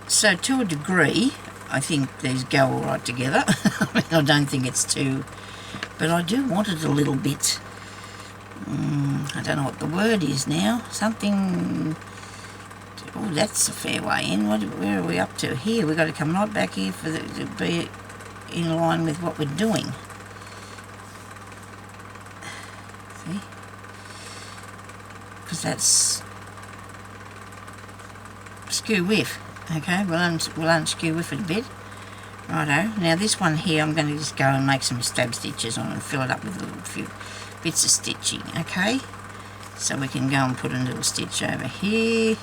So to a degree, I think these go all right together. I mean, I don't think it's too, but I do want it a little bit, I don't know what the word is now, something, oh, that's a fair way in. Where are we up to here? We've got to come right back here for to be in line with what we're doing. See? Because that's skew whiff. Okay, we'll unskew whiff it a bit. Righto. Now this one here, I'm going to just go and make some stab stitches on and fill it up with a little few bits of stitching. Okay, so we can go and put a little stitch over here.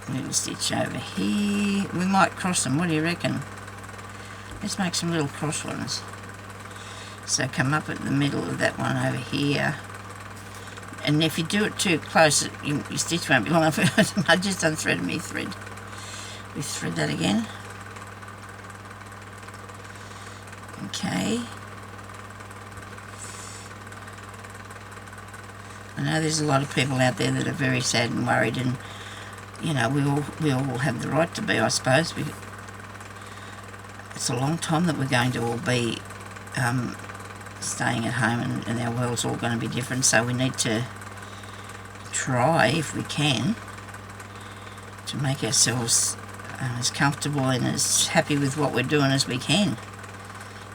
A little stitch over here. We might cross them. What do you reckon? Let's make some little cross ones. So come up at the middle of that one over here. And if you do it too close, your stitch won't be long enough. I just unthreaded my thread. We thread that again. Okay. I know there's a lot of people out there that are very sad and worried, and you know, we all have the right to be, I suppose. It's a long time that we're going to all be staying at home, and our world's all going to be different, so we need to try, if we can, to make ourselves as comfortable and as happy with what we're doing as we can.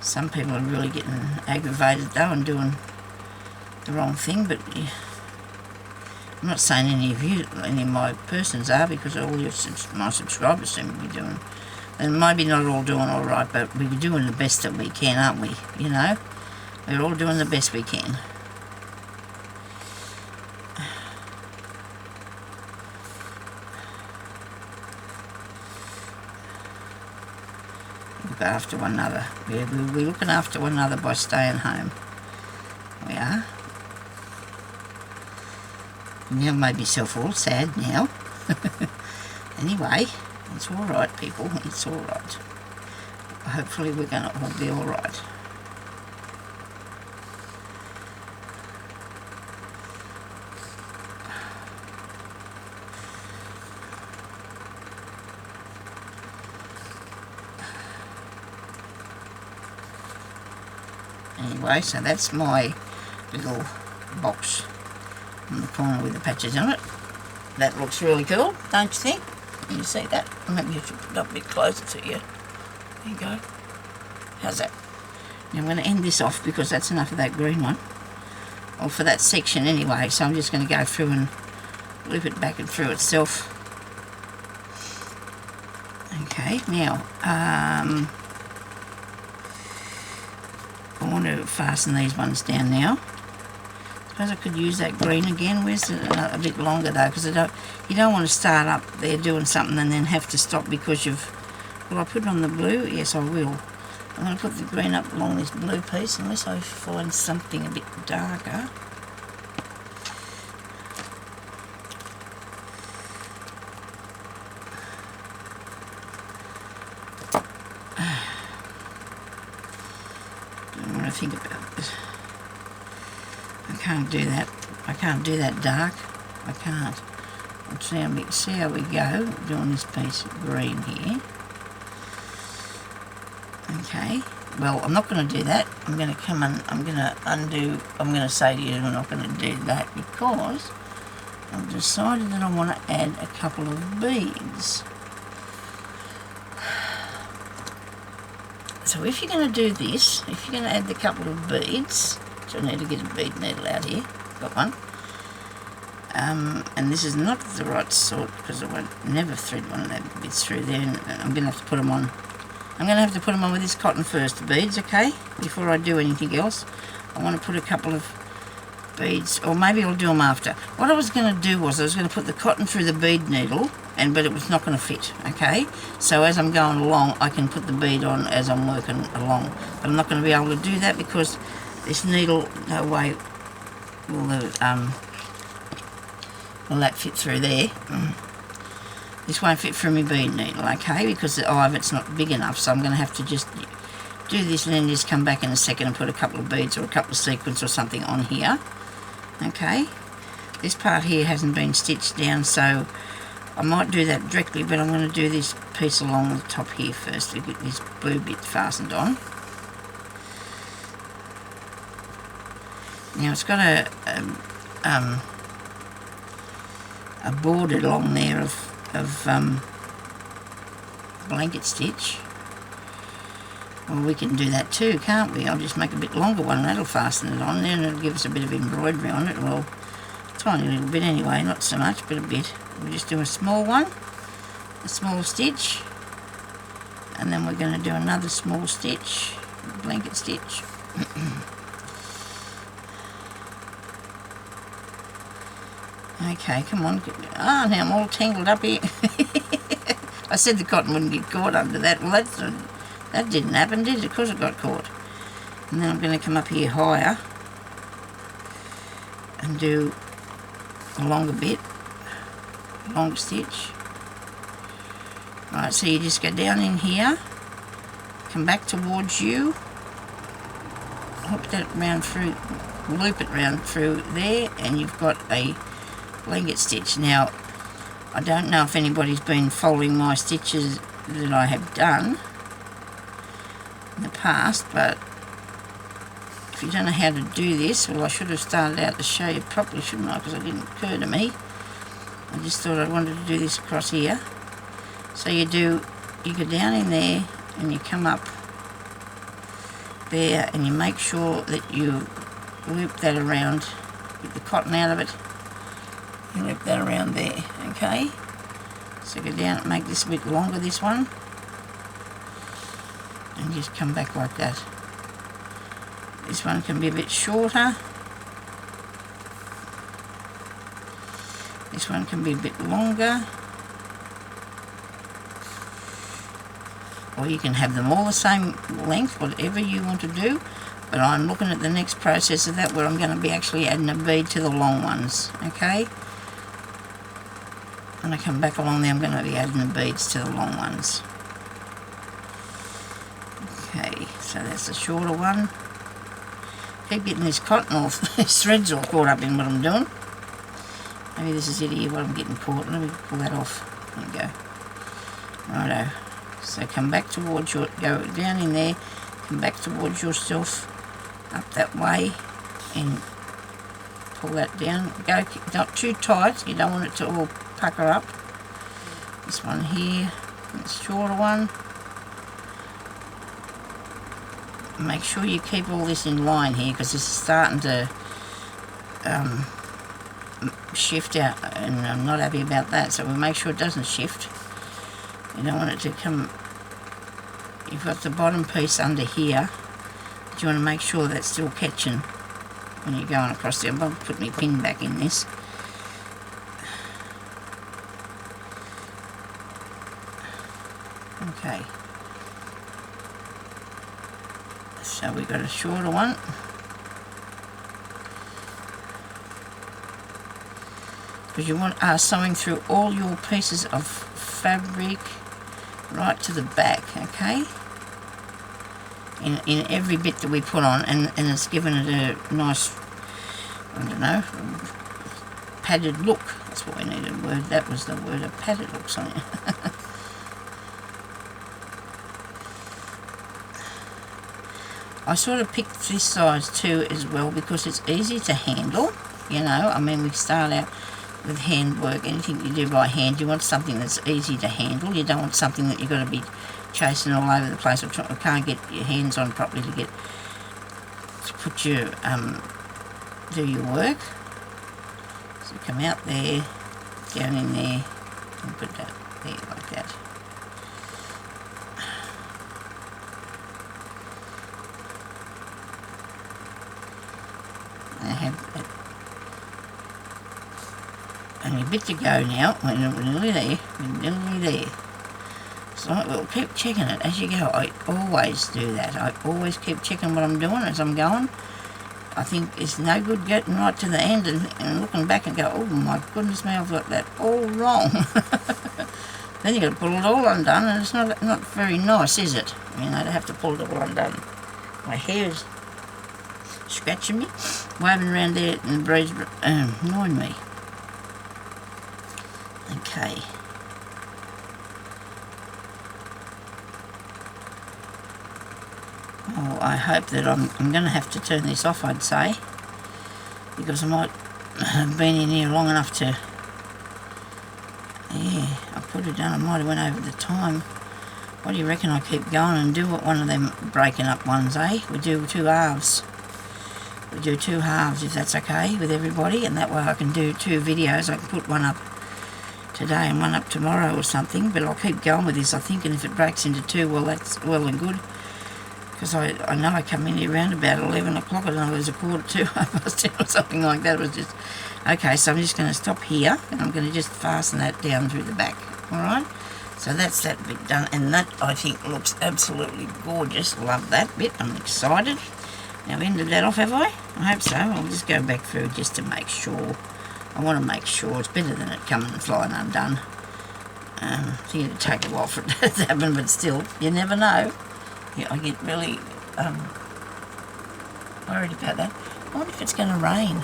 Some people are really getting aggravated though and doing the wrong thing, but yeah, I'm not saying any of my persons are, because all my subscribers seem to be doing, and maybe not all doing all right, but we're doing the best that we can, aren't we? You know, we're all doing the best we can. Look after one another. We're looking after one another by staying home. We are. Now made myself all sad now. Anyway, it's all right, people. It's all right. Hopefully we're going to all be all right. Anyway, so that's my little box on the corner with the patches on it. That looks really cool, don't you think? Can you see that? Maybe I should put it up a bit closer to you. There you go. How's that? Now I'm going to end this off because that's enough of that green one. Or for that section anyway, so I'm just going to go through and loop it back and through itself. Okay, now, I want to fasten these ones down now. I suppose I could use that green again. Where's it? A bit longer though, because you don't want to start up there doing something and then have to stop because you've... Will I put it on the blue? Yes, I will. I'm going to put the green up along this blue piece unless I find something a bit darker. Think about this. I can't do that. I can't do that dark. I can't. Let's see how we go doing this piece of green here. Okay. Well, I'm not going to do that. I'm going to come and I'm going to undo. I'm going to say to you, I'm not going to do that because I've decided that I want to add a couple of beads. So if you're going to do this, if you're going to add the couple of beads, so I need to get a bead needle out here, got one, and this is not the right sort because I won't never thread one of that bits through there, and I'm going to have to put them on. I'm going to have to put them on with this cotton first, the beads, okay, before I do anything else. I want to put a couple of beads, or maybe I'll do them after. What I was going to do was I was going to put the cotton through the bead needle, but it was not going to fit, okay? So as I'm going along, I can put the bead on as I'm working along. But I'm not going to be able to do that because this needle, no way will that fit through there. This won't fit through my bead needle, okay? Because the eye of it's not big enough, so I'm going to have to just do this and then just come back in a second and put a couple of beads or a couple of sequins or something on here, okay? This part here hasn't been stitched down, so I might do that directly, but I'm going to do this piece along the top here first to get this blue bit fastened on. Now it's got a border along there of blanket stitch. Well, we can do that too, can't we? I'll just make a bit longer one, that'll fasten it on, then it'll give us a bit of embroidery on it. Well, tiny little bit anyway, not so much, but a bit. We'll just do a small one, a small stitch, and then we're going to do another small stitch, blanket stitch. Okay, come on. Ah, now I'm all tangled up here. I said the cotton wouldn't get caught under that. Well, that didn't happen, did it? Of course it got caught. And then I'm going to come up here higher and do a longer bit, long stitch. Right, so you just go down in here, come back towards you, hook that round through, loop it round through there, and you've got a blanket stitch. Now, I don't know if anybody's been following my stitches that I have done in the past, but if you don't know how to do this, well, I should have started out to show you properly, shouldn't I? Because it didn't occur to me. I just thought I wanted to do this across here. So you go down in there and you come up there and you make sure that you loop that around, get the cotton out of it, you loop that around there, okay? So go down and make this a bit longer, this one, and just come back like that. This one can be a bit shorter. This one can be a bit longer. Or you can have them all the same length, whatever you want to do. But I'm looking at the next process of that where I'm going to be actually adding a bead to the long ones, okay? When I come back along there, I'm going to be adding the beads to the long ones. Okay, so that's the shorter one. Keep getting this cotton off, this thread's all caught up in what I'm doing. Maybe this is it here, what I'm getting caught. Let me pull that off. There you go. Righto. So come back towards your, go down in there, come back towards yourself, up that way, and pull that down. Go not too tight, you don't want it to all pucker up. This one here, this shorter one. Make sure you keep all this in line here because this is starting to shift out, and I'm not happy about that, so we'll make sure it doesn't shift. You don't want it to come. You've got the bottom piece under here, but you want to make sure that's still catching when you're going across there. I'm going to put my pin back in this. Okay. So we've got a shorter one. Because you want sewing through all your pieces of fabric right to the back, okay? In every bit that we put on, and it's given it a nice, I don't know, padded look. That's what we needed a word. That was the word, a padded look, Sonia. I sort of picked this size too as well because it's easy to handle, you know. I mean, we start out with handwork. Anything you do by hand, you want something that's easy to handle. You don't want something that you've got to be chasing all over the place or can't get your hands on properly to put your do your work. So come out there, down in there, and put that there like that. I have that. Only a bit to go now. We're nearly there. We're nearly there. So we'll keep checking it as you go. I always do that. I always keep checking what I'm doing as I'm going. I think it's no good getting right to the end and looking back and go, oh my goodness me, I've got that all wrong. Then you've got to pull it all undone, and it's not very nice, is it? You know, to have to pull it all undone. My hair's scratching me, waving around there, and the breeze annoying me. Okay, Oh, I hope that I'm going to have to turn this off, I'd say, because I might have been in here long enough to, yeah, I put it down, I might have went over the time. What do you reckon? I keep going and do one of them breaking up ones, eh? We do 2 halves. We do 2 halves if that's okay with everybody, and that way I can do 2 videos. I can put one up today and one up tomorrow or something, but I'll keep going with this, I think, and if it breaks into 2, well, that's well and good, because I know I come in here around about 11 o'clock, I don't know, it was a 1:45, 10 or something like that. It was just, okay, so I'm just going to stop here, and I'm going to just fasten that down through the back, alright? So that's that bit done, and that, I think, looks absolutely gorgeous. Love that bit, I'm excited. Now, I've ended that off, have I? I hope so. I'll just go back through just to make sure. I want to make sure it's better than it coming and flying undone. I think it'd take a while for it to happen, but still, you never know. Yeah, I get really worried about that. I wonder if it's going to rain,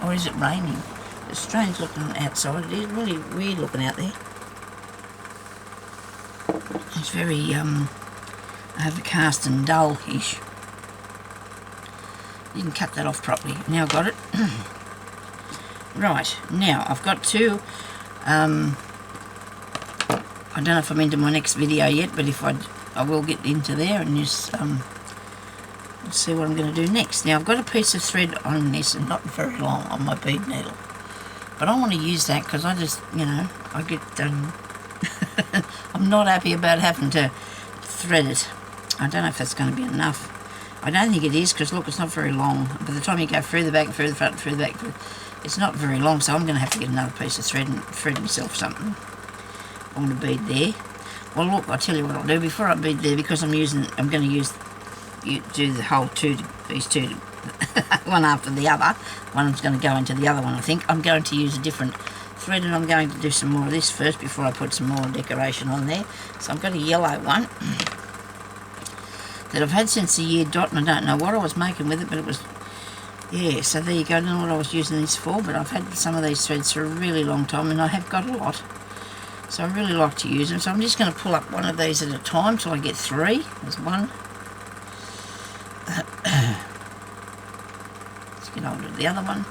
or is it raining? It's strange looking outside. It is really weird looking out there. It's very overcast and dull-ish. Didn't cut that off properly. Now I've got it. Right, now I've got to, I don't know if I'm into my next video yet, but if I will get into there and just see what I'm going to do next. Now I've got a piece of thread on this, and not very long, on my bead needle. But I want to use that because I just, you know, I get, I'm not happy about having to thread it. I don't know if that's going to be enough. I don't think it is, because look, it's not very long. By the time you go through the back, through the front, through the back, it's not very long, so I'm going to have to get another piece of thread and thread myself something. I want to bead there. Well, look, I'll tell you what I'll do. Before I bead there, because I'm going to do the whole these two, one after the other. One's going to go into the other one, I think. I'm going to use a different thread, and I'm going to do some more of this first before I put some more decoration on there. So I've got a yellow one that I've had since the year dot, and I don't know what I was making with it, but it was, yeah, so there you go. I don't know what I was using this for, but I've had some of these threads for a really long time, and I have got a lot, so I really like to use them. So I'm just going to pull up one of these at a time till I get 3. There's one. Let's get hold of the other one.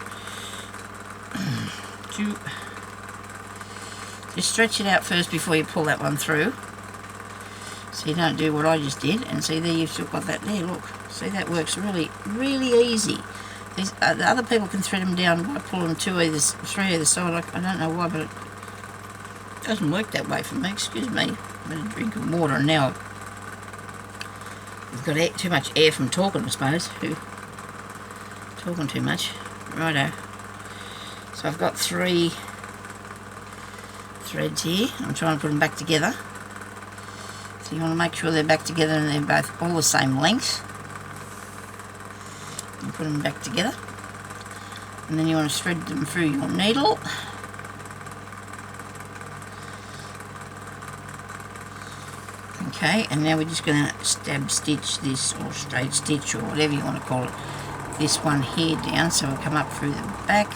2. Just stretch it out first before you pull that one through, so you don't do what I just did. And see, there you've still got that there, look. See, that works really, really easy. These, the other people can thread them down by pulling 3 either side. I don't know why, but it doesn't work that way for me. Excuse me. I'm going to drink of water, and now I've got too much air from talking, I suppose. Talking too much. Righto. So I've got 3 threads here. I'm trying to put them back together. So you want to make sure they're back together and they're both all the same length. And put them back together. And then you want to thread them through your needle. Okay, and now we're just going to stab stitch this, or straight stitch, or whatever you want to call it, this one here down, so we'll come up through the back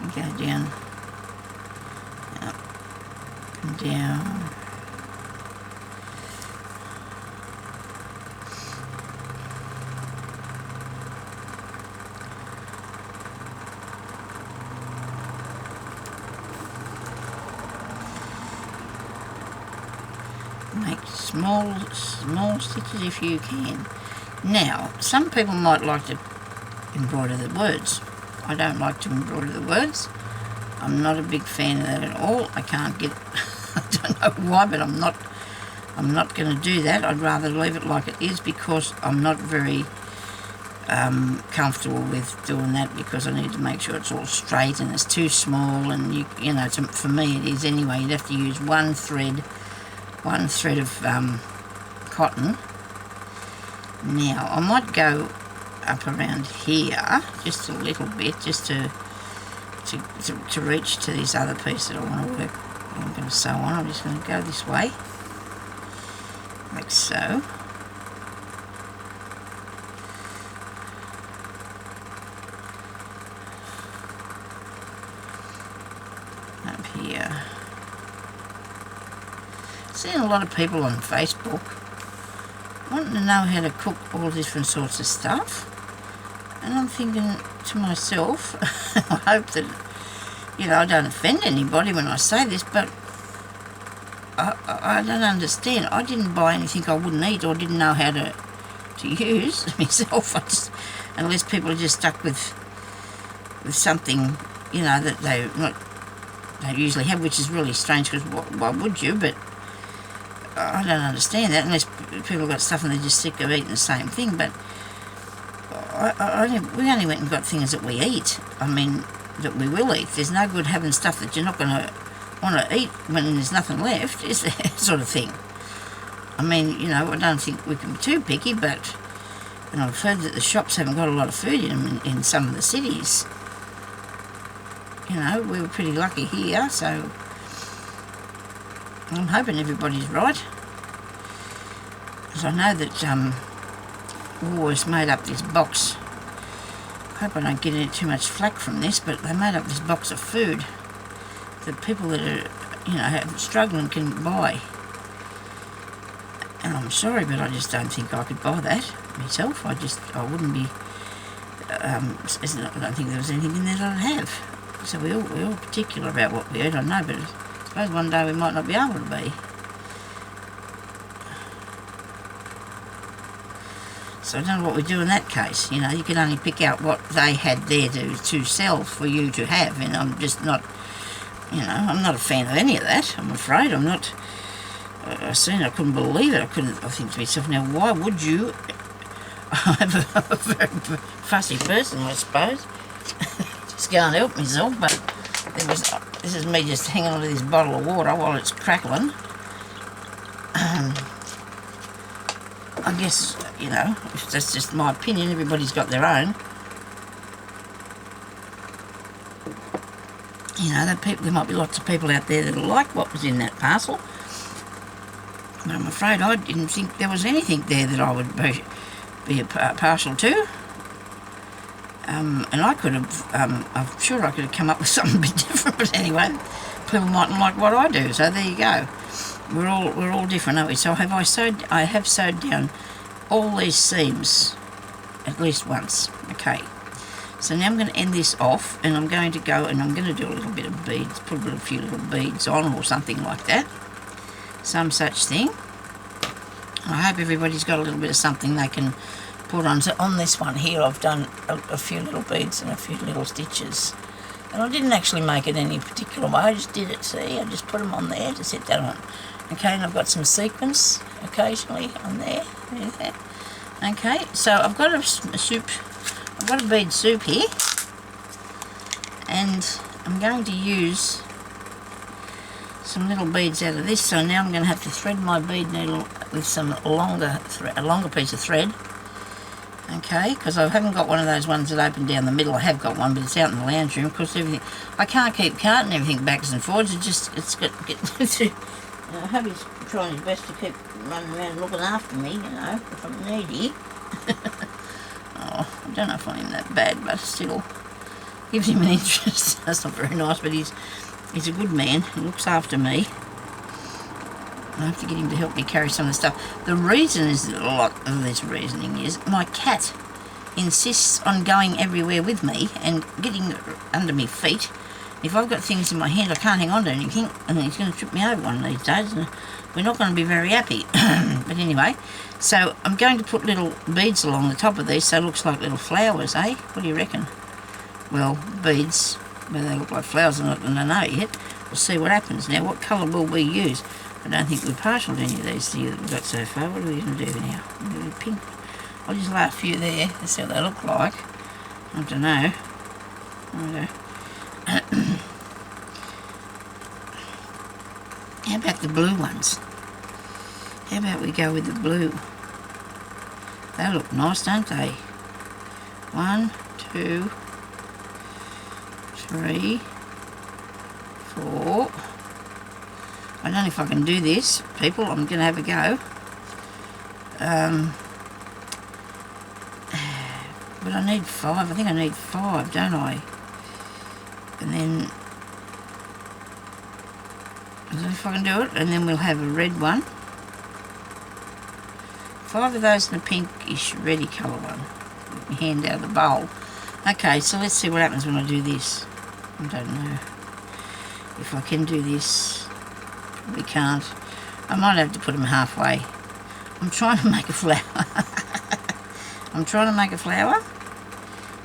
and go down, up and down. Make small stitches if you can. Now, some people might like to embroider the words. I don't like to embroider the words. I'm not a big fan of that at all. I can't get, I don't know why, but I'm not going to do that. I'd rather leave it like it is, because I'm not very comfortable with doing that, because I need to make sure it's all straight and it's too small, and you know, for me it is anyway. You'd have to use one thread of cotton. Now I might go up around here just a little bit, just to reach to this other piece that I want to work. I'm going to sew on. I'm just going to go this way, like so. Up here. Seeing a lot of people on Facebook wanting to know how to cook all different sorts of stuff. And I'm thinking to myself, I hope that, I don't offend anybody when I say this, but I don't understand. I didn't buy anything I wouldn't eat or didn't know how to use myself. Unless people are just stuck with something, that they usually have, which is really strange because why would you? But I don't understand that unless people have got stuff and they're just sick of eating the same thing. But we only went and got things that we eat. I mean, that we will eat. There's no good having stuff that you're not going to want to eat when there's nothing left, is there? Sort of thing. I mean, I don't think we can be too picky, but I've heard that the shops haven't got a lot of food in them in some of the cities. We were pretty lucky here, so I'm hoping everybody's right. Because I know that Woolworths made up this box. I hope I don't get any too much flack from this, but they made up this box of food that people that are, struggling can buy. And I'm sorry, but I just don't think I could buy that myself. I wouldn't be, I don't think there was anything in there that I'd have. So we're all particular about what we eat, I know, but I suppose one day we might not be able to be. So I don't know what we do in that case. You can only pick out what they had there to sell for you to have, and I'm just not, I'm not a fan of any of that, I'm afraid. I'm not. I couldn't believe it. I think to myself, now why would you? I'm a very fussy person, I suppose. Just go and help myself, but this is me just hanging on to this bottle of water while it's crackling. I guess, if that's just my opinion, everybody's got their own. There might be lots of people out there that'll like what was in that parcel. But I'm afraid I didn't think there was anything there that I would be partial to. And I could have, I'm sure I could have come up with something a bit different, but anyway, people mightn't like what I do, so there you go. We're all different, aren't we? So I have sewed down all these seams at least once. Okay. So now I'm going to end this off, and I'm going to go and I'm going to do a little bit of beads, put a few little beads on or something like that. Some such thing. I hope everybody's got a little bit of something they can put on. So on this one here, I've done a few little beads and a few little stitches. And I didn't actually make it any particular way, I just did it, see? I just put them on there to set that on. Okay, and I've got some sequins occasionally on there. Okay, so I've got a bead soup here, and I'm going to use some little beads out of this. So now I'm going to have to thread my bead needle with some a longer piece of thread. Okay, because I haven't got one of those ones that open down the middle. I have got one, but it's out in the lounge room. Of course, I can't keep carting everything backwards and forwards. It's got I hope he's trying his best to keep running around looking after me, if I'm needy. Oh, I don't know if I'm that bad, but still gives him an interest. That's not very nice, but he's a good man. He looks after me. I have to get him to help me carry some of the stuff. The reason is, a lot of this reasoning is, my cat insists on going everywhere with me and getting under my feet. If I've got things in my hand, I can't hang on to anything, and he's going to trip me over one of these days, and we're not going to be very happy. But anyway, so I'm going to put little beads along the top of these, so it looks like little flowers, eh? What do you reckon? Well, beads, whether they look like flowers or not, I don't know yet. We'll see what happens. Now, what colour will we use? I don't think we're partial to any of these that we've got so far. What are we going to do now? I'm going to do pink. I'll just lay a few there. Let's see what they look like. I don't know. Okay. How about the blue ones? How about we go with the blue? They look nice, don't they? 1, 2, 3, 4. I don't know if I can do this, people. I'm going to have a go. But I need 5. I think I need 5, don't I? And then I don't know if I can do it. And then we'll have a red one. 5 of those in the pinkish reddy colour one. Get my hand out of the bowl. Okay, so let's see what happens when I do this. I don't know if I can do this. Probably can't. I might have to put them halfway. I'm trying to make a flower. I'm trying to make a flower.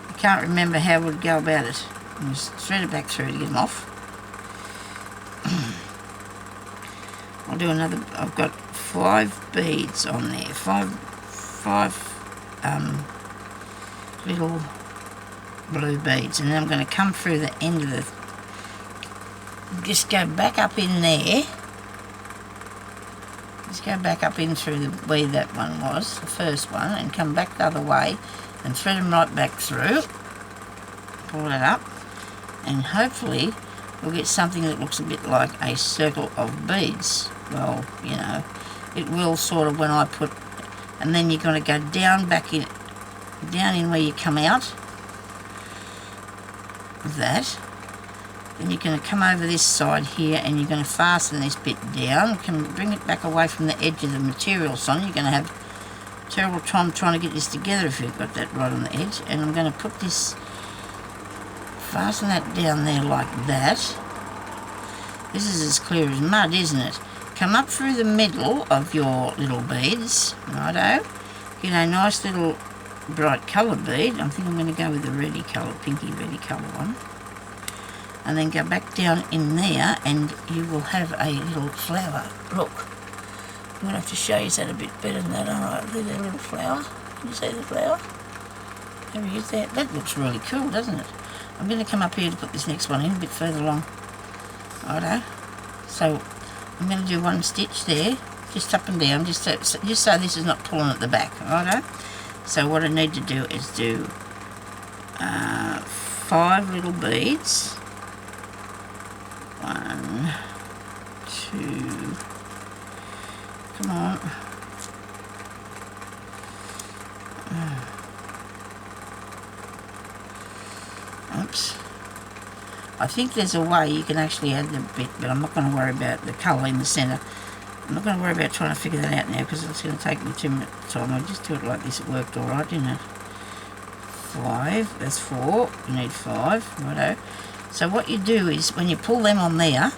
I can't remember how I would go about it. I'll just thread it back through to get them off. I'll do another. I've got 5 beads on there. Five little blue beads, and then I'm going to come through the end of the. Just go back up in there. Just go back up in through the where that one was, the first one, and come back the other way, and thread them right back through. Pull that up, and hopefully we'll get something that looks a bit like a circle of beads. Well, you know, it will sort of when I put, and then you're going to go down back in, down in where you come out of that. Then you're going to come over this side here, and you're going to fasten this bit down. Bring it back away from the edge of the material, son. You're going to have a terrible time trying to get this together if you've got that right on the edge. And I'm going to put this, fasten that down there like that. This is as clear as mud, isn't it? Come up through the middle of your little beads, righto. Get a nice little bright colour bead. I think I'm going to go with the reddy colour, pinky reddy colour one. And then go back down in there, and you will have a little flower. Look, I'm going to have to show you that a bit better than that. Alright, there's a little flower. Can you see the flower? There he is there. That looks really cool, doesn't it? I'm going to come up here to put this next one in a bit further along. Righto. So I'm going to do one stitch there, just up and down, just so this is not pulling at the back. Righto. So what I need to do is do 5 little beads. 1, 2, come on. Oops. I think there's a way you can actually add the bit, but I'm not going to worry about the colour in the centre. I'm not going to worry about trying to figure that out now, because it's going to take me too much time. I'll just do it like this. It worked alright, didn't it? 5, that's 4. You need 5, righto. So what you do is, when you pull them on there,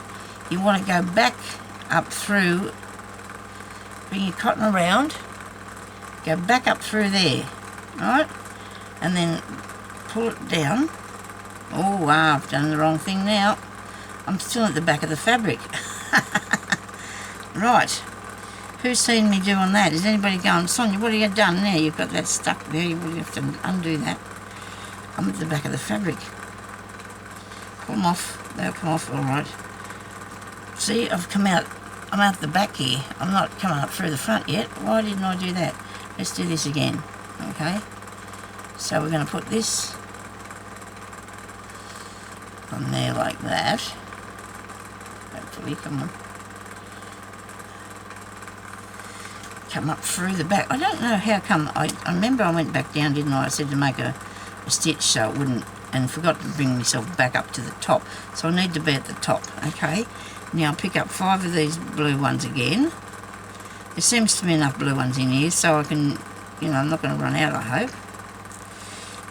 you want to go back up through, bring your cotton around, go back up through there, right? And then pull it down. Oh, wow, I've done the wrong thing now. I'm still at the back of the fabric. Right. Who's seen me doing that? Is anybody going, Sonia, what have you done there? You've got that stuck there. You really have to undo that. I'm at the back of the fabric. Pull them off. They'll come off all right. See, I've come out. I'm out the back here. I'm not coming up through the front yet. Why didn't I do that? Let's do this again. Okay. So we're going to put this on there like that. Hopefully, come on. Come up through the back. I don't know how come. I remember I went back down, didn't I? I said to make a stitch so it wouldn't, and forgot to bring myself back up to the top. So I need to be at the top. Okay. Now I'll pick up 5 of these blue ones again. There seems to be enough blue ones in here, so I can, you know, I'm not going to run out, I hope.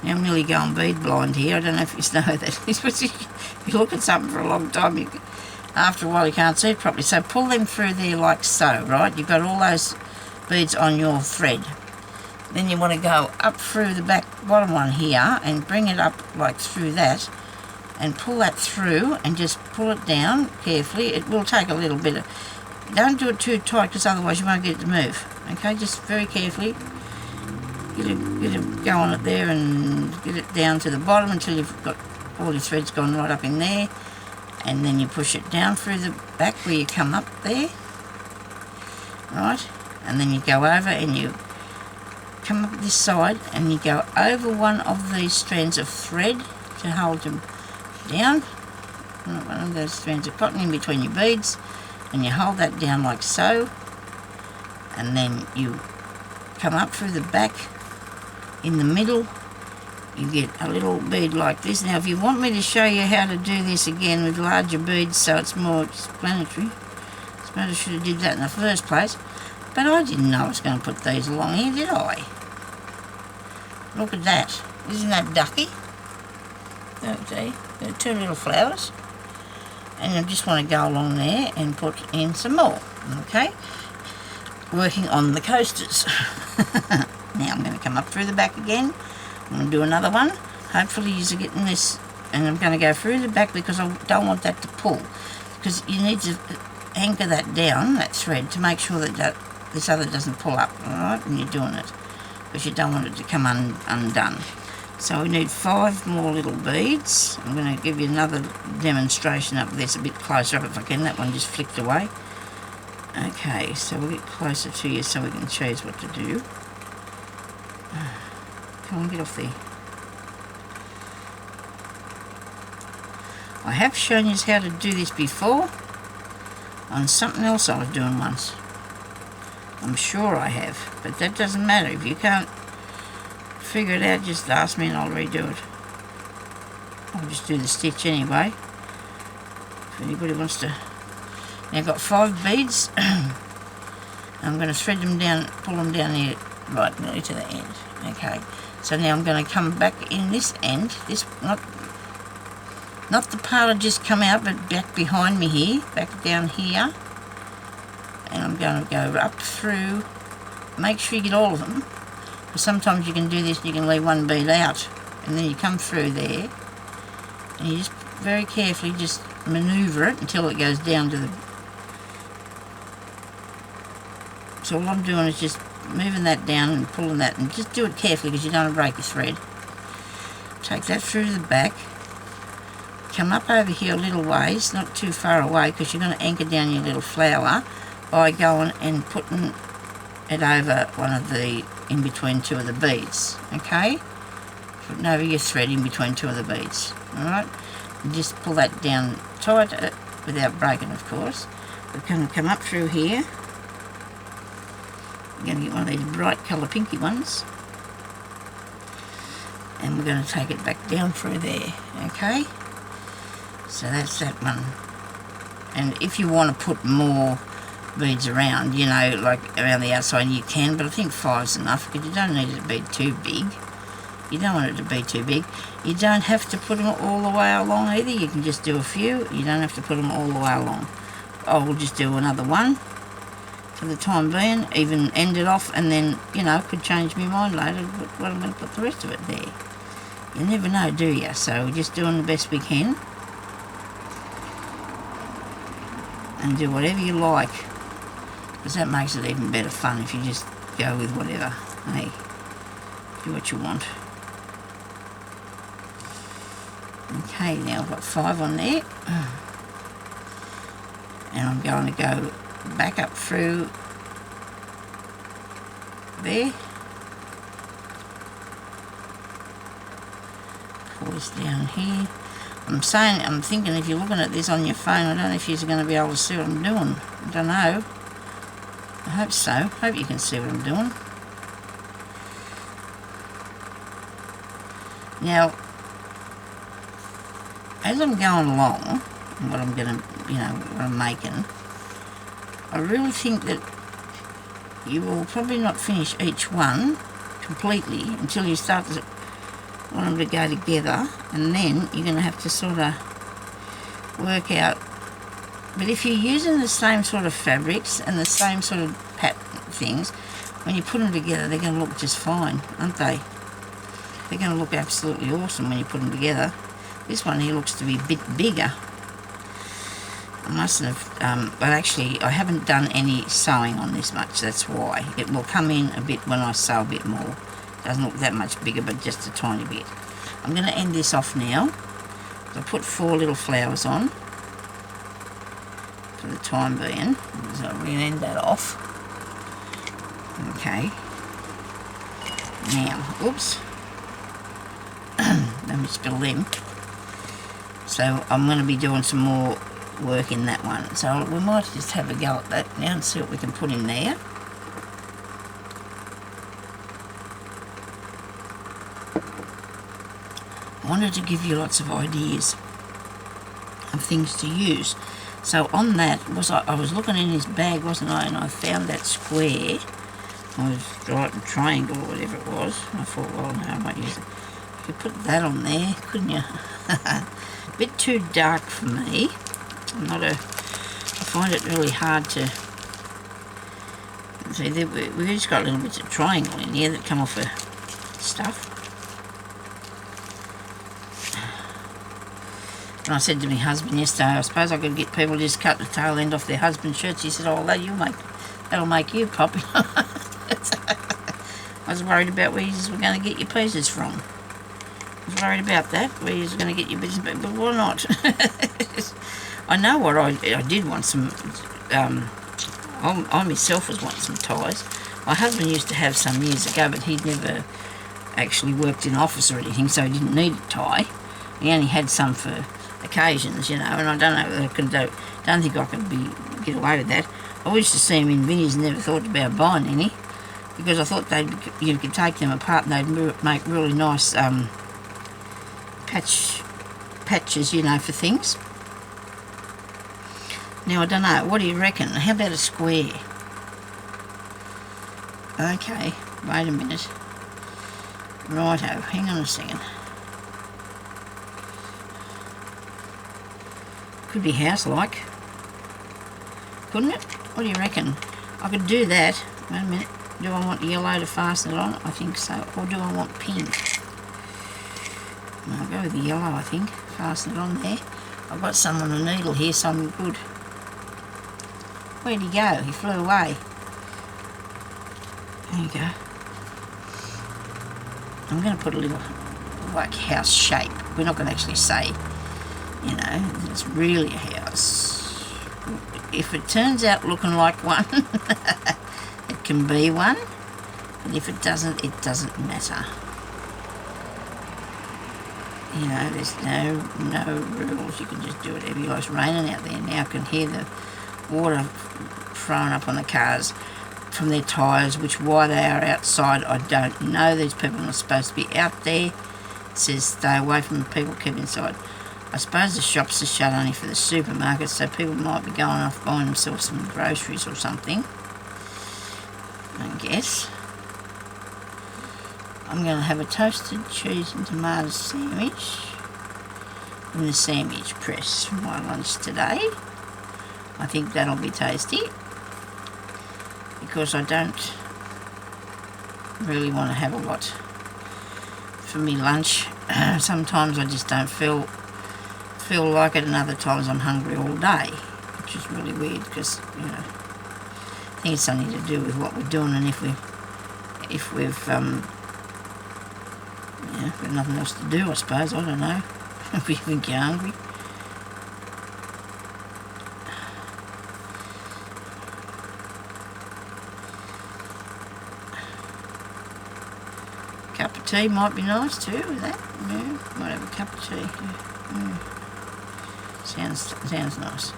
Now I'm nearly going bead blind here. I don't know if you know that. You look at something for a long time, after a while you can't see it properly. So pull them through there like so, right? You've got all those beads on your thread. Then you want to go up through the back bottom one here and bring it up like through that, and pull that through and just pull it down carefully. It will take a little bit of, don't do it too tight, because otherwise you won't get it to move. Okay, just very carefully get it go on it there, and get it down to the bottom until you've got all your threads gone right up in there, and then you push it down through the back where you come up there, right? And then you go over and you come up this side, and you go over one of these strands of thread to hold them down. One of those strands of cotton in between your beads, and you hold that down like so, and then you come up through the back. In the middle you get a little bead like this. Now if you want me to show you how to do this again with larger beads so it's more explanatory, I suppose I should have did that in the first place. But I didn't know I was going to put these along here, did I? Look at that. Isn't that ducky? Okay, there are 2 little flowers. And I just want to go along there and put in some more, okay? Working on the coasters. Now I'm going to come up through the back again. I'm going to do another one. Hopefully you're getting this, and I'm going to go through the back because I don't want that to pull. Because you need to anchor that down, that thread, to make sure that this other doesn't pull up, alright, when you're doing it. Because you don't want it to come undone. So we need 5 more little beads. I'm going to give you another demonstration up this a bit closer up if I can. That one just flicked away. Okay, so we'll get closer to you so we can show you what to do. Come on, get off there. I have shown you how to do this before on something else I was doing once. I'm sure I have, but that doesn't matter. If you can't figure it out, just ask me and I'll redo it. I'll just do the stitch anyway. If anybody wants to. Now I've got 5 beads. I'm going to thread them down, pull them down here, right nearly to the end. Okay, so now I'm going to come back in this end, this not the part I just come out, but back behind me here, back down here. And I'm going to go up through, make sure you get all of them. Because sometimes you can do this and you can leave 1 bead out. And then you come through there, and you just very carefully just manoeuvre it until it goes down to the... So all I'm doing is just moving that down and pulling that, and just do it carefully because you don't want to break your thread. Take that through to the back. Come up over here a little ways, not too far away, because you're going to anchor down your little flower by going and putting it over one of the, in between 2 of the beads, okay? Putting over your thread in between 2 of the beads, alright? And just pull that down tight, without breaking, of course. We're going to come up through here. We're going to get one of these bright colour pinky ones. And we're going to take it back down through there, okay? So that's that one. And if you want to put more beads around, you know, like around the outside, you can, but I think 5's enough because you don't need it to be too big. You don't want it to be too big. You don't have to put them all the way along either. You can just do a few. You don't have to put them all the way along. I will just do another one for the time being, even end it off, and then, you know, could change my mind later what I'm going to put the rest of it there. You never know, do you? So we're just doing the best we can. And do whatever you like, because that makes it even better fun if you just go with whatever. Hey, do what you want. Okay, now I've got 5 on there, and I'm going to go back up through there, pull this down here. I'm thinking if you're looking at this on your phone, I don't know if you're going to be able to see what I'm doing. I don't know. I hope so. Hope you can see what I'm doing. Now, as I'm going along, what I'm going to, you know, what I'm making, I really think that you will probably not finish each one completely until you start to want them to go together, and then you're going to have to sort of work out. But if you're using the same sort of fabrics and the same sort of pattern things, when you put them together, they're going to look just fine, aren't they? They're going to look absolutely awesome when you put them together. This one here looks to be a bit bigger. I mustn't have, but actually I haven't done any sewing on this much, that's why. It will come in a bit when I sew a bit more. Doesn't look that much bigger, but just a tiny bit. I'm going to end this off now. I put 4 little flowers on for the time being. So I'm going to end that off. Okay. Now, oops. Let me spill them. So I'm going to be doing some more work in that one. So we might just have a go at that now and see what we can put in there. I wanted to give you lots of ideas of things to use. So on that, I was looking in his bag, wasn't I, and I found that square. I was writing triangle or whatever it was. And I thought, well, no, I might use it. You could put that on there, couldn't you? A bit too dark for me. I find it really hard to... See, we've just got little bits of triangle in here that come off the stuff. And I said to my husband yesterday, I suppose I could get people to just cut the tail end off their husband's shirts. He said, oh, that'll make you popular. I was worried about where you were going to get your pieces from. I was worried about that, where you were going to get your business, but why not? I know what I did want some, I myself was wanting some ties. My husband used to have some years ago, but he'd never actually worked in office or anything, so he didn't need a tie. He only had some for occasions, you know, and I don't know whether don't think I could get away with that. I used to see them in Vinnie's and never thought about buying any, because I thought you could take them apart and they'd make really nice patches, you know, for things. Now, I don't know, what do you reckon? How about a square? Okay, wait a minute. Righto, hang on a second. Could be house-like, couldn't it? What do you reckon? I could do that. Wait a minute. Do I want yellow to fasten it on? I think so. Or do I want pink? I'll go with the yellow, I think. Fasten it on there. I've got some on a needle here, so I'm good. Where'd he go? He flew away. There you go. I'm going to put a little, like, house shape. We're not going to actually say, you know, it's really a house. If it turns out looking like one, it can be one. And if it doesn't matter. You know, there's no rules. You can just do whatever you like. It's raining out there now. I can hear the water throwing up on the cars from their tyres, why they are outside, I don't know. These people are not supposed to be out there. It says stay away from the people, keep inside. I suppose the shops are shut only for the supermarkets, so people might be going off buying themselves some groceries or something, I guess. I'm going to have a toasted cheese and tomato sandwich in the sandwich press for my lunch today. I think that'll be tasty, because I don't really want to have a lot for me lunch. Sometimes I just don't feel like it, and other times I'm hungry all day, which is really weird, because, you know, I think it's something to do with what we're doing, and if we've got nothing else to do, I suppose. I don't know. If we think you're hungry. Cup of tea might be nice too with that. Yeah, might have a cup of tea. Yeah. Sounds nice.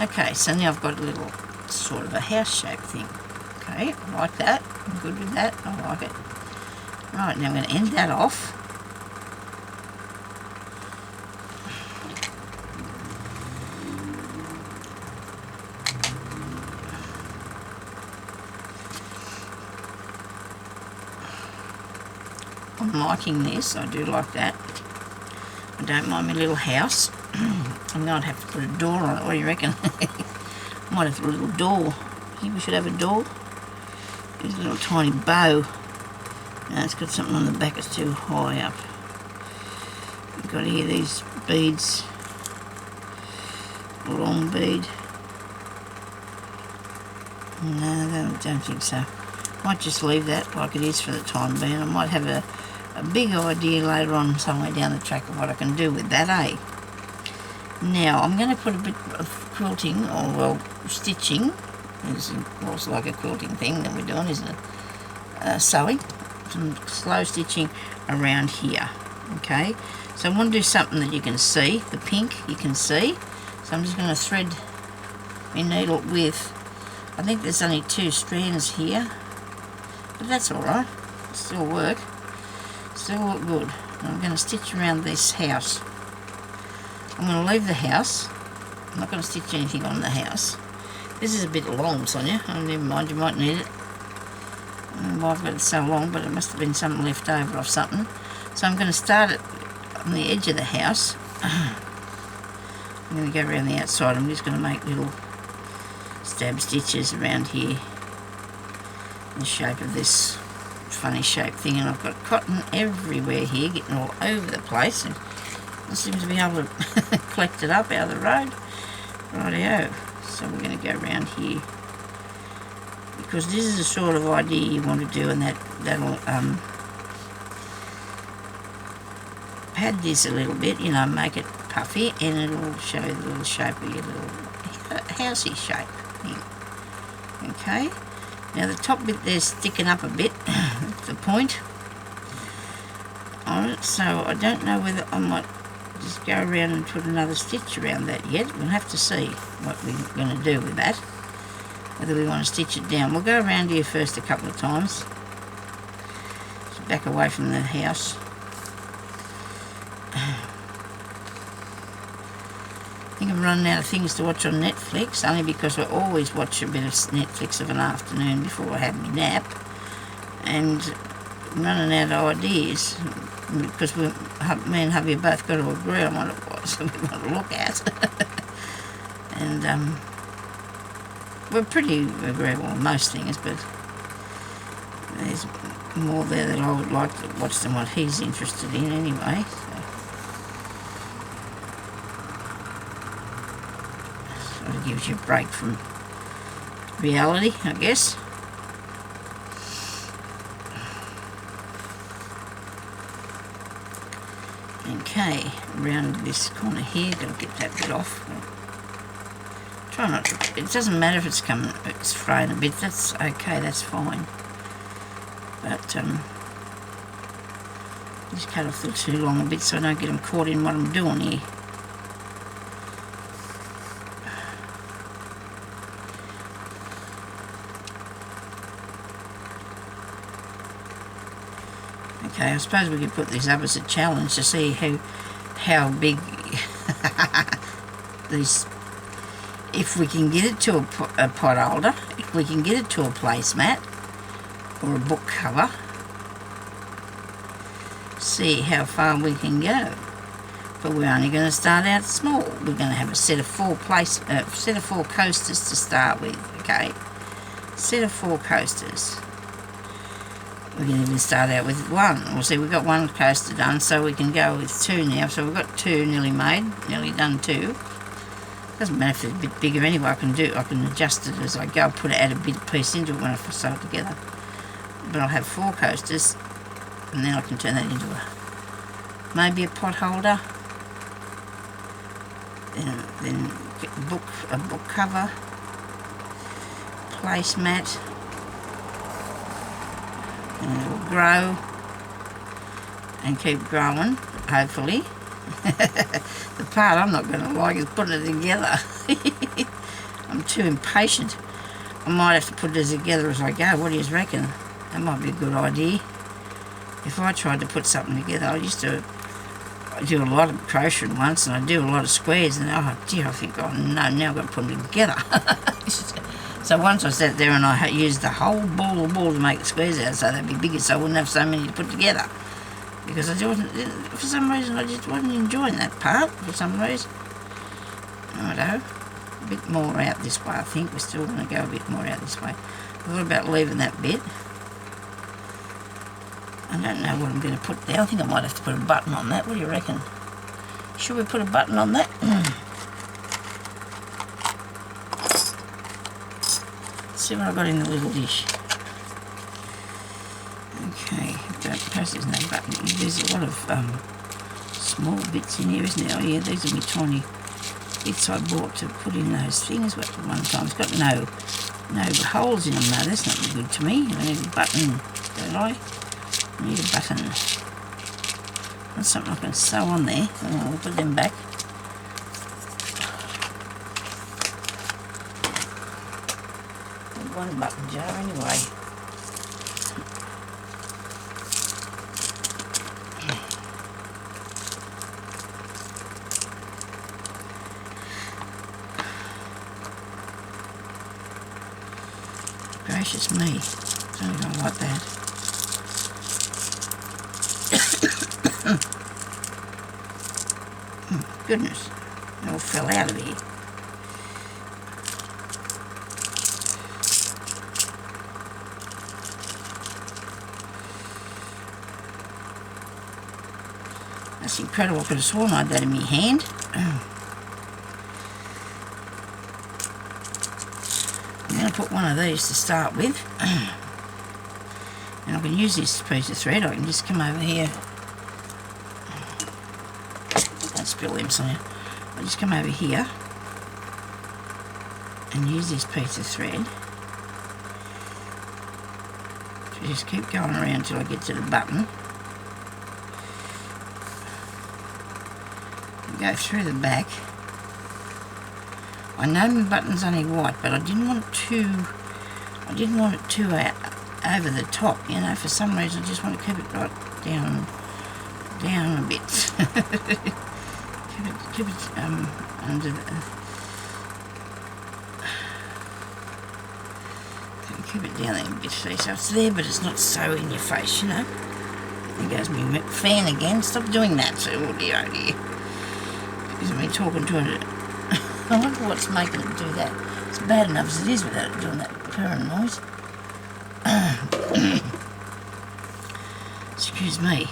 Okay, so now I've got a little sort of a house shape thing. Okay, I like that. I'm good with that. I like it. Right, now I'm going to end that off. I'm liking this. I do like that. I don't mind my little house. I'm going to have to put a door on it. What do you reckon? I might have to put a little door. I think we should have a door. There's a little tiny bow. No, it's got something on the back that's too high up. You've got here these beads. A long bead. No, I don't think so. Might just leave that like it is for the time being. I might have a big idea later on somewhere down the track of what I can do with that, eh? Now, I'm going to put a bit of quilting, or, well, stitching. It's also like a quilting thing that we're doing, isn't it? Sewing. Some slow stitching around here. Okay? So I want to do something that you can see. The pink you can see. So I'm just going to thread my needle with, I think there's only 2 strands here. But that's alright. It'll still work. Still look good. I'm going to stitch around this house. I'm going to leave the house I'm not going to stitch anything on the house. This is a bit long, Sonya. Oh, never mind, you might need it. Well, I've got it so long, but it must have been something left over of something. So I'm going to start it on the edge of the house. I'm going to go around the outside. I'm just going to make little stab stitches around here in the shape of this funny shaped thing, and I've got cotton everywhere here, getting all over the place, and I seem to be able to collect it up out of the road. Rightio. So we're going to go around here, because this is the sort of idea you want to do, and that'll pad this a little bit, you know, make it puffy, and it'll show the little shape of your little housey shape thing. Okay, now the top bit there's sticking up a bit, that's the point on it, so I don't know whether I might just go around and put another stitch around that yet. We'll have to see what we're going to do with that, whether we want to stitch it down. We'll go around here first a couple of times, just back away from the house. I think I'm running out of things to watch on Netflix, only because I always watch a bit of Netflix of an afternoon before I have my nap, and I'm running out of ideas, because me and hubby have both got to agree on what it was that we want to look at. And we're pretty agreeable on most things, but there's more there that I would like to watch than what he's interested in anyway. So sort of gives you a break from reality, I guess. Okay, around this corner here, gotta get that bit off. Try not to, it doesn't matter if it's fraying a bit, that's okay, that's fine. But just cut off the too long a bit so I don't get them caught in what I'm doing here. Okay, I suppose we could put this up as a challenge to see how big these, if we can get it to a pot holder, if we can get it to a placemat or a book cover, see how far we can go. But we're only going to start out small. We're going to have a set of four coasters to start with. Okay, set of 4 coasters. We can even start out with 1. We'll see, we've got 1 coaster done, so we can go with 2 now. So we've got 2 nearly made, nearly done 2. Doesn't matter if it's a bit bigger anyway. I can adjust it as I go. Add a bit of piece into it when I sew it together. But I'll have 4 coasters, and then I can turn that into maybe a pot holder. Then get a book cover, placemat. And it'll grow and keep growing, hopefully. The part I'm not going to like is putting it together. I'm too impatient. I might have to put it together as I go. What do you reckon? That might be a good idea. If I tried to put something together, I do a lot of crocheting once, and I do a lot of squares, and oh dear, I think, oh no, now I've got to put them together. So once I sat there and I used the whole ball to make the squares out, so they'd be bigger, so I wouldn't have so many to put together. Because for some reason, I just wasn't enjoying that part, for some reason. I don't know, a bit more out this way, I think. We're still going to go a bit more out this way. I thought about leaving that bit. I don't know what I'm going to put there. I think I might have to put a button on that. What do you reckon? Should we put a button on that? See what I got in the little dish. Okay, perhaps there's no button. There's a lot of small bits in here, isn't there? Oh yeah, these are my tiny bits I bought to put in those things at one time. It's got no holes in them though. That's not good to me. I need a button, don't I? I need a button. That's something I can sew on there. Oh, we'll put them back. One button jar anyway. gracious me. Don't even like that. Goodness, it all fell out of here. That's incredible. I could have sworn I had that in my hand. I'm going to put one of these to start with. And I can use this piece of thread. I can just come over here. Don't spill them, Sonia. I'll just come over here and use this piece of thread. So just keep going around until I get to the button. Go through the back. I know my button's only white, but I didn't want it too over the top, you know. For some reason I just want to keep it right down a bit. keep it under the, keep it down there a bit, see, so it's there but it's not so in your face, you know. There goes my fan again. Stop doing that, so oh dear, oh dear. Because I've been talking to it. I wonder what's making it do that. It's bad enough as it is without it doing that purring noise. Excuse me.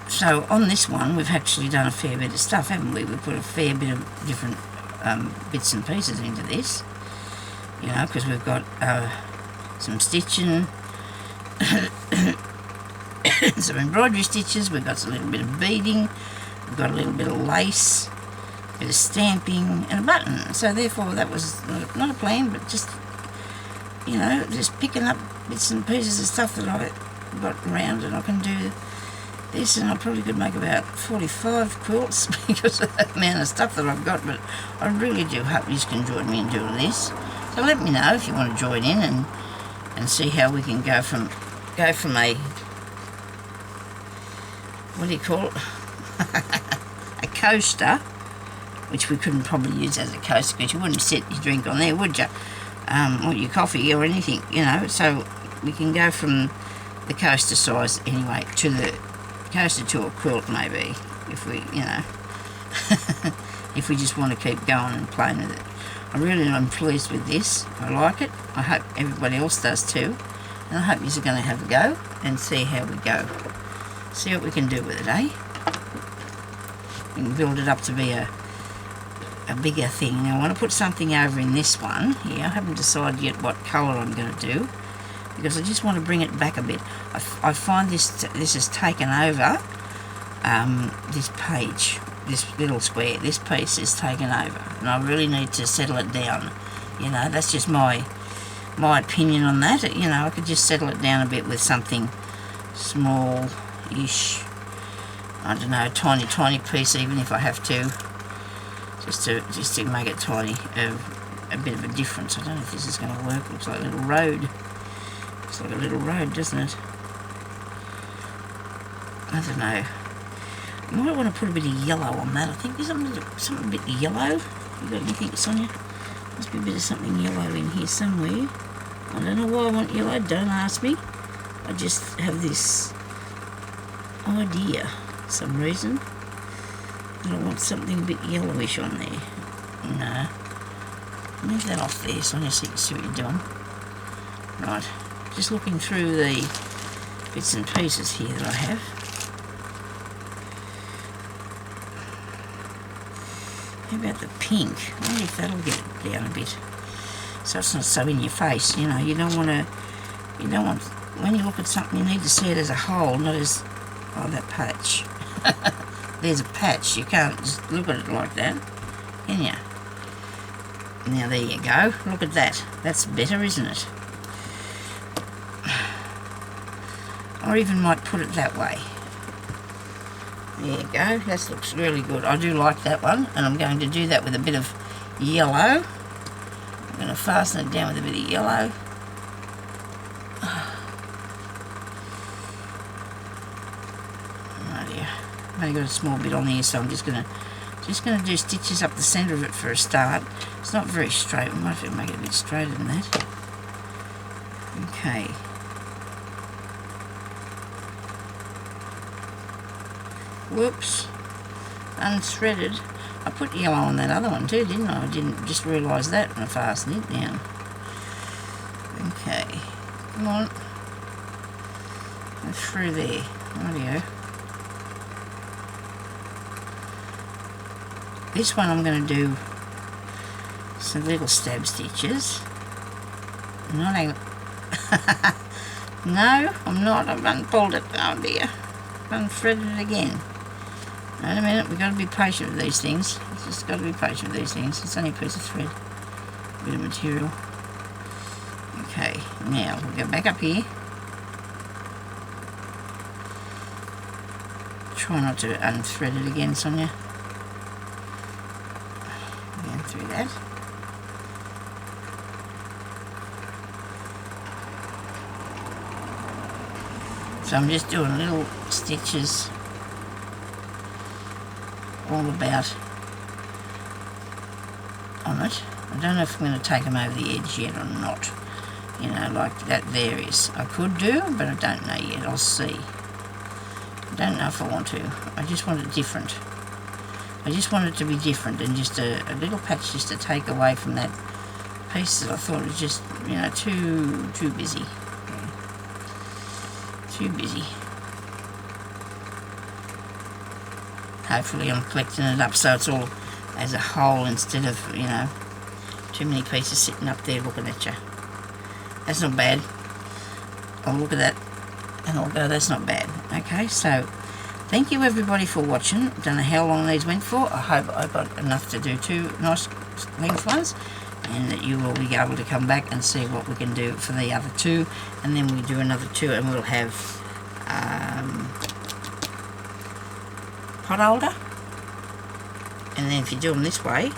So on this one we've actually done a fair bit of stuff, haven't we? We've put a fair bit of different bits and pieces into this, you know, because we've got some stitching, some embroidery stitches, we've got a little bit of beading, we've got a little bit of lace, a bit of stamping and a button. So therefore that was not a plan, but just, you know, just picking up bits and pieces of stuff that I got around, and I can do this, and I probably could make about 45 quilts because of the amount of stuff that I've got. But I really do hope you can join me in doing this. So let me know if you want to join in and see how we can go from a, what do you call it, a coaster, which we couldn't probably use as a coaster because you wouldn't set your drink on there, would you? Or your coffee or anything, you know. So we can go from the coaster size anyway to the coaster to a quilt, maybe, if we, you know, if we just want to keep going and playing with it. I really am pleased with this. I like it. I hope everybody else does too. And I hope you're going to have a go and see how we go. See what we can do with it, eh? We can build it up to be a bigger thing. Now I want to put something over in this one here. I haven't decided yet what colour I'm going to do, because I just want to bring it back a bit. I find this has taken over this page, this little square. This piece is taken over, and I really need to settle it down. You know, that's just my opinion on that. You know, I could just settle it down a bit with something small-ish. I don't know, tiny piece, even if I have to, just to make it tiny, a bit of a difference. I don't know if this is going to work. Looks like a little road. Looks like a little road, doesn't it? I don't know. You might want to put a bit of yellow on that. I think there's something a bit yellow. You got anything, Sonia? Must be a bit of something yellow in here somewhere. I don't know why I want yellow. Don't ask me. I just have this idea for some reason. I want something a bit yellowish on there. No. Move that off there, Sonia, so you can see what you're doing. Right. Just looking through the bits and pieces here that I have. How about the pink? I wonder if that'll get it down a bit, so it's not so in your face. You know, you don't want, when you look at something, you need to see it as a whole, not as, oh, that patch. There's a patch. You can't just look at it like that, can you? Now there you go. Look at that. That's better, isn't it? Or even might put it that way. There you go. That looks really good. I do like that one, and I'm going to do that with a bit of yellow. I'm going to fasten it down with a bit of yellow. Oh dear. I've only got a small bit on here, so I'm just going to Just going to do stitches up the centre of it for a start. It's not very straight. We might have to make it a bit straighter than that. Okay. Whoops. Unthreaded. I put yellow on that other one too, didn't I? I didn't just realise that when I fastened it down. Okay. Come on. Go through there. Rightio. This one I'm going to do some little stab stitches. Not a... No, I'm not. I've unpulled it. Oh dear. Unthreaded it again. Wait a minute, we've got to be patient with these things. We've just got to be patient with these things. It's only a piece of thread. A bit of material. Okay, now we'll go back up here. Try not to unthread it again, Sonia. Again through that. So I'm just doing little stitches all about on it. I don't know if I'm going to take them over the edge yet or not. You know, like that there is. I could do, but I don't know yet. I'll see. I don't know if I want to. I just want it different. I just want it to be different and just a little patch just to take away from that piece that I thought was just, you know, too busy. Yeah. Too busy. Hopefully I'm collecting it up so it's all as a whole instead of, you know, too many pieces sitting up there looking at you. That's not bad. I'll look at that and I'll go, that's not bad. Okay, so thank you everybody for watching. Don't know how long these went for. I hope I got enough to do 2 nice length ones, and that you will be able to come back and see what we can do for the other 2, and then we do another 2 and we'll have pot holder. And then if you do them this way,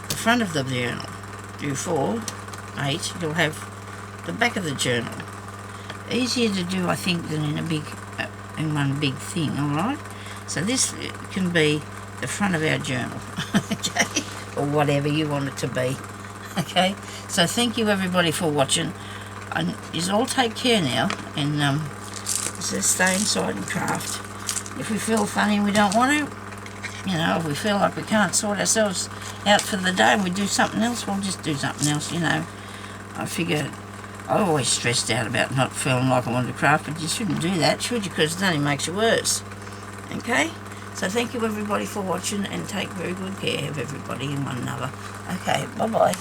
the front of the journal, do 4, 8, you'll have the back of the journal. Easier to do, I think, than in a big, in one big thing. All right. So this can be the front of our journal, okay, or whatever you want it to be. Okay. So thank you everybody for watching. And you all take care now, and just stay inside and craft. If we feel funny and we don't want to, you know, if we feel like we can't sort ourselves out for the day and we do something else, we'll just do something else, you know. I figure I always stressed out about not feeling like I wanted to craft, but you shouldn't do that, should you? Because it only makes you worse. Okay? So thank you everybody for watching, and take very good care of everybody and one another. Okay, bye-bye.